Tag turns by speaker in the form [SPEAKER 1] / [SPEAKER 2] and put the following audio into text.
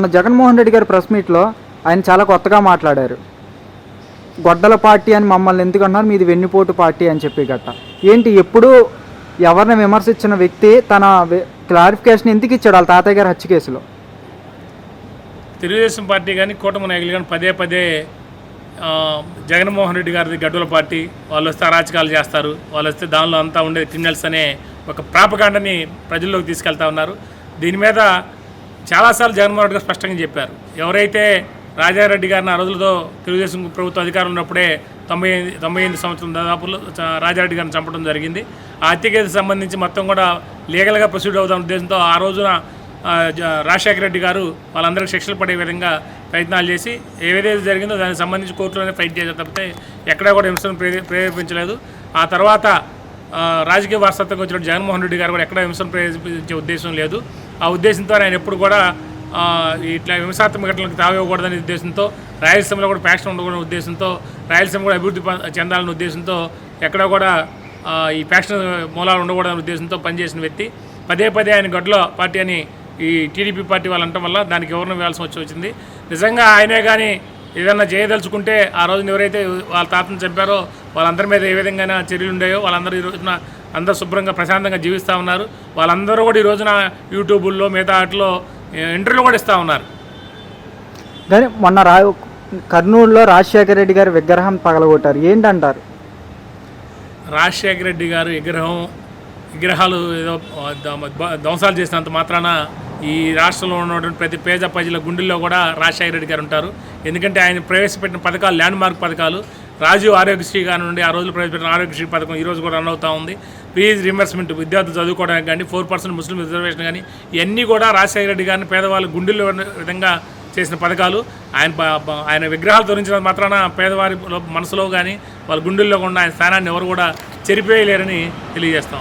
[SPEAKER 1] మన జగన్మోహన్ రెడ్డి గారి ప్రెస్ మీట్లో ఆయన చాలా కొత్తగా మాట్లాడారు. గొడ్డల పార్టీ అని మమ్మల్ని ఎందుకు అన్నారు, మీది వెన్నుపోటు పార్టీ అని చెప్పి గట్ట. ఏంటి ఎప్పుడు ఎవరిని విమర్శించిన వ్యక్తి తన క్లారిఫికేషన్ ఎందుకు ఇచ్చాడు వాళ్ళ తాతయ్య గారి హత్య కేసులో?
[SPEAKER 2] తెలుగుదేశం పార్టీ కానీ కూటమి నాయకులు కానీ పదే పదే జగన్మోహన్ రెడ్డి గారిది గడ్డల పార్టీ, వాళ్ళు వస్తే అరాచకాలు చేస్తారు, వాళ్ళు వస్తే దానిలో అంతా ఉండే క్రిమినల్స్ అనే ఒక ప్రాపగాండని ప్రజల్లోకి తీసుకెళ్తా ఉన్నారు. దీని మీద చాలాసార్లు జగన్మోహన్ రెడ్డి గారు స్పష్టంగా చెప్పారు. ఎవరైతే రాజారెడ్డి గారిని ఆ రోజులతో తెలుగుదేశం ప్రభుత్వం అధికారంలో ఉన్నప్పుడే 98 సంవత్సరం దాదాపులో రాజారెడ్డి గారిని చంపడం జరిగింది. ఆ హత్య కేసుకు సంబంధించి మొత్తం కూడా లీగల్గా ప్రొసీడ్ అవుతాం ఉద్దేశంతో ఆ రోజున రాజశేఖర రెడ్డి గారు వాళ్ళందరికీ శిక్షలు పడే విధంగా ప్రయత్నాలు చేసి ఏదైతే జరిగిందో దానికి సంబంధించి కోర్టులోనే ఫైట్ చేశారు తప్పితే ఎక్కడా కూడా హింసను ప్రేరేపించలేదు. ఆ తర్వాత రాజకీయ వారసత్వంగా వచ్చిన జగన్మోహన్ రెడ్డి గారు కూడా ఎక్కడా హింసను ప్రేరేపించే ఉద్దేశం లేదు. ఆ ఉద్దేశంతో ఆయన ఎప్పుడు కూడా ఇట్లా హింసాత్మక ఘటనలకు తావివ్వకూడదనే ఉద్దేశంతో, రాయలసీమలో కూడా ప్యాక్షన్ ఉండకూడదనే ఉద్దేశంతో, రాయలసీమ కూడా అభివృద్ధి చెందాలనే ఉద్దేశంతో, ఎక్కడ కూడా ఈ ప్యాక్షన్ మూలాలు ఉండకూడదనే ఉద్దేశంతో పనిచేసిన వ్యక్తి. పదే పదే ఆయన గడ్డల పార్టీ అని ఈ టీడీపీ పార్టీ వాళ్ళు అనటం వల్ల దానికి ఎవరిని వేయాల్సి వచ్చింది. నిజంగా ఆయనే కానీ ఏదన్నా చేయదలుచుకుంటే ఆ రోజున ఎవరైతే వాళ్ళ తాతను చంపారో వాళ్ళందరి మీద ఏ విధంగా చర్యలు ఉండేవో వాళ్ళందరూ ఈ రోజున అందరూ శుభ్రంగా ప్రశాంతంగా జీవిస్తూ ఉన్నారు. వాళ్ళందరూ కూడా ఈ రోజున యూట్యూబుల్లో మిగతా వాటిలో ఇంటర్వ్యూలు కూడా ఇస్తూ ఉన్నారు.
[SPEAKER 1] కానీ మొన్న కర్నూలులో రాజశేఖర రెడ్డి గారి విగ్రహం పగలగొట్టారు, ఏంటంటారు?
[SPEAKER 2] రాజశేఖర రెడ్డి గారు విగ్రహాలు ఏదో ధ్వంసాలు చేసినంత మాత్రాన ఈ రాష్ట్రంలో ఉన్నటువంటి ప్రతి పేద ప్రజల గుండెల్లో కూడా రాజశేఖర రెడ్డి గారు ఉంటారు. ఎందుకంటే ఆయన ప్రవేశపెట్టిన పథకాలు ల్యాండ్ మార్క్ పథకాలు, రాజీవ్ ఆరోగ్యశ్రీ కానివ్వండి, ఆ రోజులు ప్రవేశపెట్టిన ఆరోగ్యశ్రీ పథకం ఈరోజు కూడా రన్ అవుతూ ఉంది. ఫీజు రీంబర్స్మెంట్ విద్యార్థులు చదువుకోవడానికి కానీ, 4% ముస్లిం రిజర్వేషన్ కానీ, ఇవన్నీ కూడా రాజశేఖర రెడ్డి గారిని పేదవాళ్ళ గుండెల్లో విధంగా చేసిన పథకాలు. ఆయన విగ్రహాలు తొలగించిన మాత్రాన పేదవారి మనసులో కానీ వాళ్ళ గుండెల్లో ఉన్న ఆయన స్థానాన్ని ఎవరు కూడా చెరిపేయలేరని తెలియజేస్తాం.